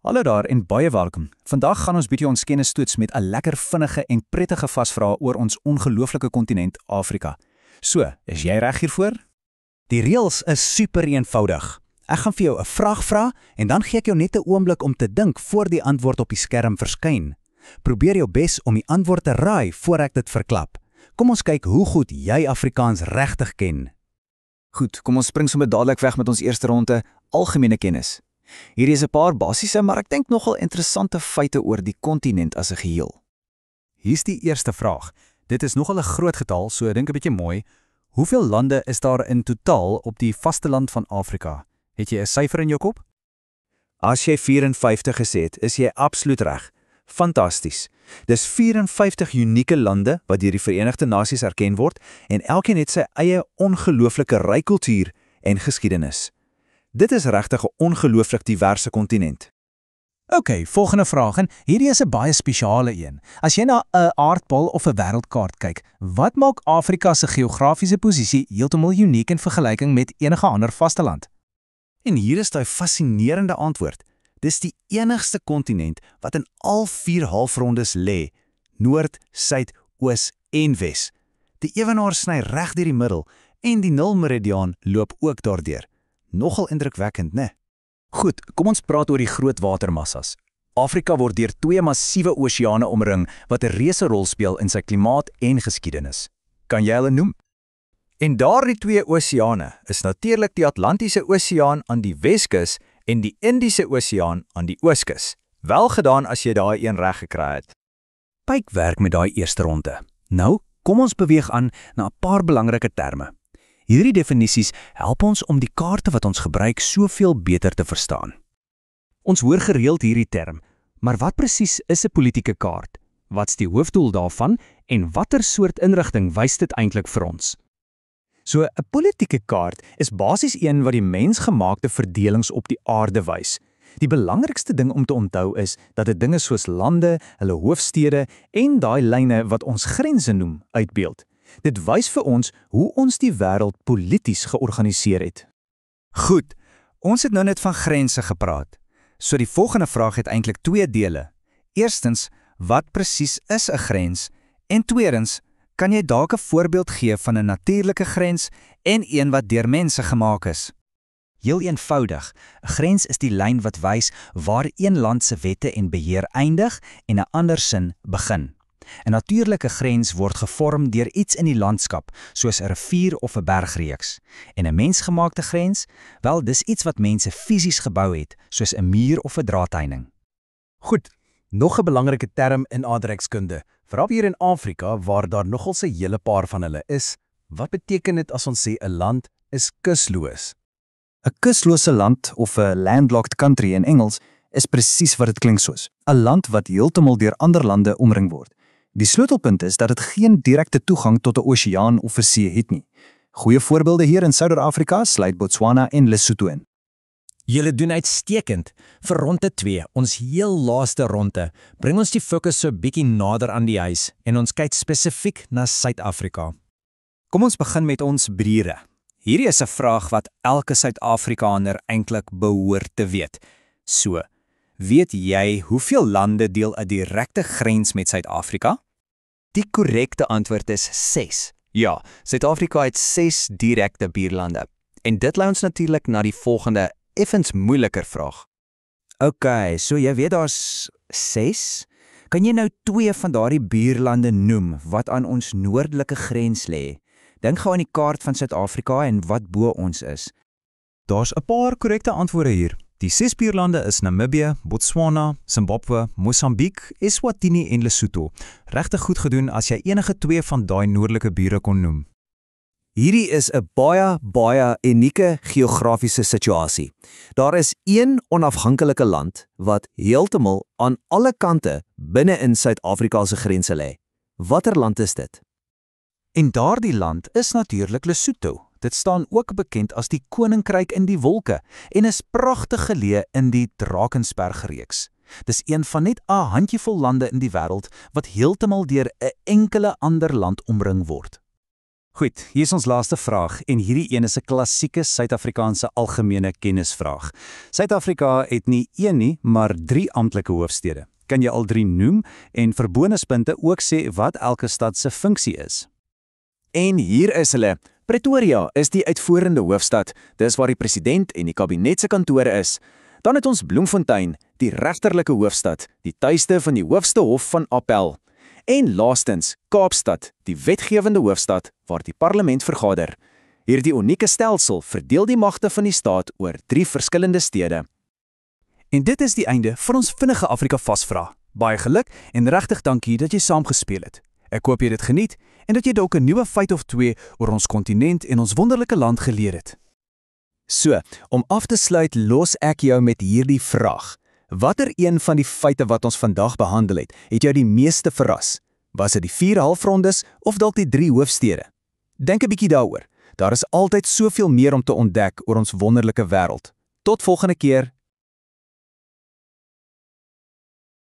Hallo daar en baie welkom. Vandag gaan ons bietjie ons kennis toets met 'n lekker vinnige en prettige vasvraag oor ons ongelooflike kontinent Afrika. So, is jy reg hiervoor? Die reëls is super eenvoudig. Ek gaan vir jou 'n vraag vra en dan gee ek jou net 'n oomblik om te dink voor die antwoord op die skerm verskyn. Probeer jou bes om die antwoord te raai voor ek dit verklap. Kom ons kyk hoe goed jy Afrikaans regtig ken. Goed, kom ons spring sommer dadelik weg met ons eerste ronde, algemene kennis. Hierdie is 'n paar basiese, maar ek dink nogal interessante feite oor die kontinent as 'n geheel. Hier's die eerste vraag. Dit is nogal 'n groot getal, so dink 'n bietjie mooi. Hoeveel lande is daar in totaal op die vasteland van Afrika? Het jy 'n syfer in jou kop? As jy 54 gesê het, is jy absoluut reg. Fantasties. Dis 54 unieke lande wat deur die Verenigde Nasies erken word en elkeen het sy eie ongelooflike ryk kultuur en geskiedenis. Dit is regtig 'n ongelooflik diverse kontinent. OK, volgende vraag en hierdie is 'n baie spesiale een. As jy na 'n aardbol of 'n wêreldkaart kyk, wat maak Afrika se geografiese posisie heeltemal uniek in vergelyking met enige ander vasteland? En hier is daai fascinerende antwoord. Dis die enigste kontinent wat in al 4 halfrondes lê: Noord, Suid, Oos en Wes. Die ewenaar sny reg deur die middel en die nulmeridiaan loop ook daardeur. Nogal indrukwekkend, né? Goed, kom ons praat oor die groot watermassas. Afrika word deur 2 massiewe oseane omring wat 'n reuse rol speel in sy klimaat en geskiedenis. Kan jy hulle noem? En daardie 2 oseane is natuurlik die Atlantiese Oseaan aan die Weskus en die Indiese Oseaan aan die Ooskus. Wel gedaan as jy daai een reg gekry het. Pyk werk met daai eerste ronde. Nou, kom ons beweeg aan na 'n paar belangrike terme. Hierdie definisies help ons om die kaarte wat ons gebruik soveel beter te verstaan. Ons hoor gereeld hierdie term, maar wat presies is 'n politieke kaart? Wat's die hoofdoel daarvan en watter soort inrigting wys dit eintlik vir ons? So 'n politieke kaart is basies een wat die mensgemaakte verdelings op die aarde wys. Die belangrikste ding om te onthou is dat dit dinge soos lande, hulle hoofstede en daai lyne wat ons grense noem, uitbeeld. Dit wys vir ons hoe ons die wêreld polities georganiseer het. Goed, ons het nou net van grense gepraat. So die volgende vraag het eintlik 2 dele. Eerstens, wat presies is 'n grens? En tweedens, kan jy dalk 'n voorbeeld gee van 'n natuurlike grens en een wat deur mense gemaak is? Heel eenvoudig, 'n grens is die lyn wat wys waar een land se wette en beheer eindig en 'n ander sin begin. 'n Natuurlike grens word gevorm deur iets in die landskap, soos 'n rivier of 'n bergreeks. En 'n mensgemaakte grens, wel, dis iets wat mense fisies gebou het, soos 'n muur of 'n draadheining. Goed, nog 'n belangrike term in aardrykskunde, veral hier in Afrika waar daar nogal 'n hele paar van hulle is. Wat beteken dit as ons sê 'n land is kusloos? 'n Kuslose land of 'n landlocked country in Engels is presies wat dit klink soos. 'n Land wat heeltemal deur ander lande omring word. Die sleutelpunt is dat dit geen direkte toegang tot 'n oseaan of 'n see het nie. Goeie voorbeelde hier in Suider-Afrika sluit Botswana en Lesotho in. Julle doen uitstekend. Vir ronde 2, ons heel laaste ronde, bring ons die fokus so bietjie nader aan die huis en ons kyk spesifiek na Suid-Afrika. Kom ons begin met ons bure. Hierdie is 'n vraag wat elke Suid-Afrikaner eintlik behoort te weet. So, weet jy hoeveel lande deel 'n direkte grens met Suid-Afrika? Die korrekte antwoord is 6. Ja, Suid-Afrika het 6 direkte buurlande. En dit lei ons natuurlik na die volgende, effens moeiliker vraag. OK, so jy weet daar's 6? Kan jy nou 2 van daardie buurlande noem wat aan ons noordelike grens lê? Dink gou aan die kaart van Suid-Afrika en wat bo ons is. Daar's 'n paar korrekte antwoorde hier. Die 6 buurlande is Namibië, Botswana, Zimbabwe, Mosambiek, Eswatini en Lesotho. Regtig goed gedoen as jy enige 2 van daai noordelike bure kon noem. Hierdie is 'n baie unieke geografiese situasie. Daar is een onafhanklike land wat heeltemal aan alle kante binne in Suid-Afrika se grense lê. Watter land is dit? En daardie land is natuurlik Lesotho. Dit staan ook bekend as die Koninkryk in die Wolke en is pragtig geleë in die Drakensbergreeks. Dis een van net 'n handjievol lande in die wêreld wat heeltemal deur 'n enkele ander land omring word. Goed, hier is ons laaste vraag en hierdie een is 'n klassieke Suid-Afrikaanse algemene kennisvraag. Suid-Afrika het nie een nie, maar 3 amptelike hoofstede. Kan jy al 3 noem en vir bonuspunte ook sê wat elke stad se funksie is? En hier is hulle. Pretoria is die uitvoerende hoofstad. Dis waar die president en die kabinet se kantore is. Dan het ons Bloemfontein, die regterlike hoofstad, die tuiste van die hoogste hof van appel. En laastens, Kaapstad, die wetgewende hoofstad waar die parlement vergader. Hierdie unieke stelsel verdeel die magte van die staat oor 3 verskillende stede. En dit is die einde van ons vinnige Afrika vasvra. Baie geluk en regtig dankie dat jy saamgespeel het. Ek hoop jy het dit geniet en dat jy dalk 'n nuwe feit of 2 oor ons kontinent en ons wonderlike land geleer het. So, om af te sluit los ek jou met hierdie vraag. Watter een van die feite wat ons vandag behandel het jou die meeste verras? Was dit die 4 halfrondes of dalk die 3 hoofstede? Dink 'n bietjie daaroor. Daar is altyd soveel meer om te ontdek oor ons wonderlike wêreld. Tot volgende keer.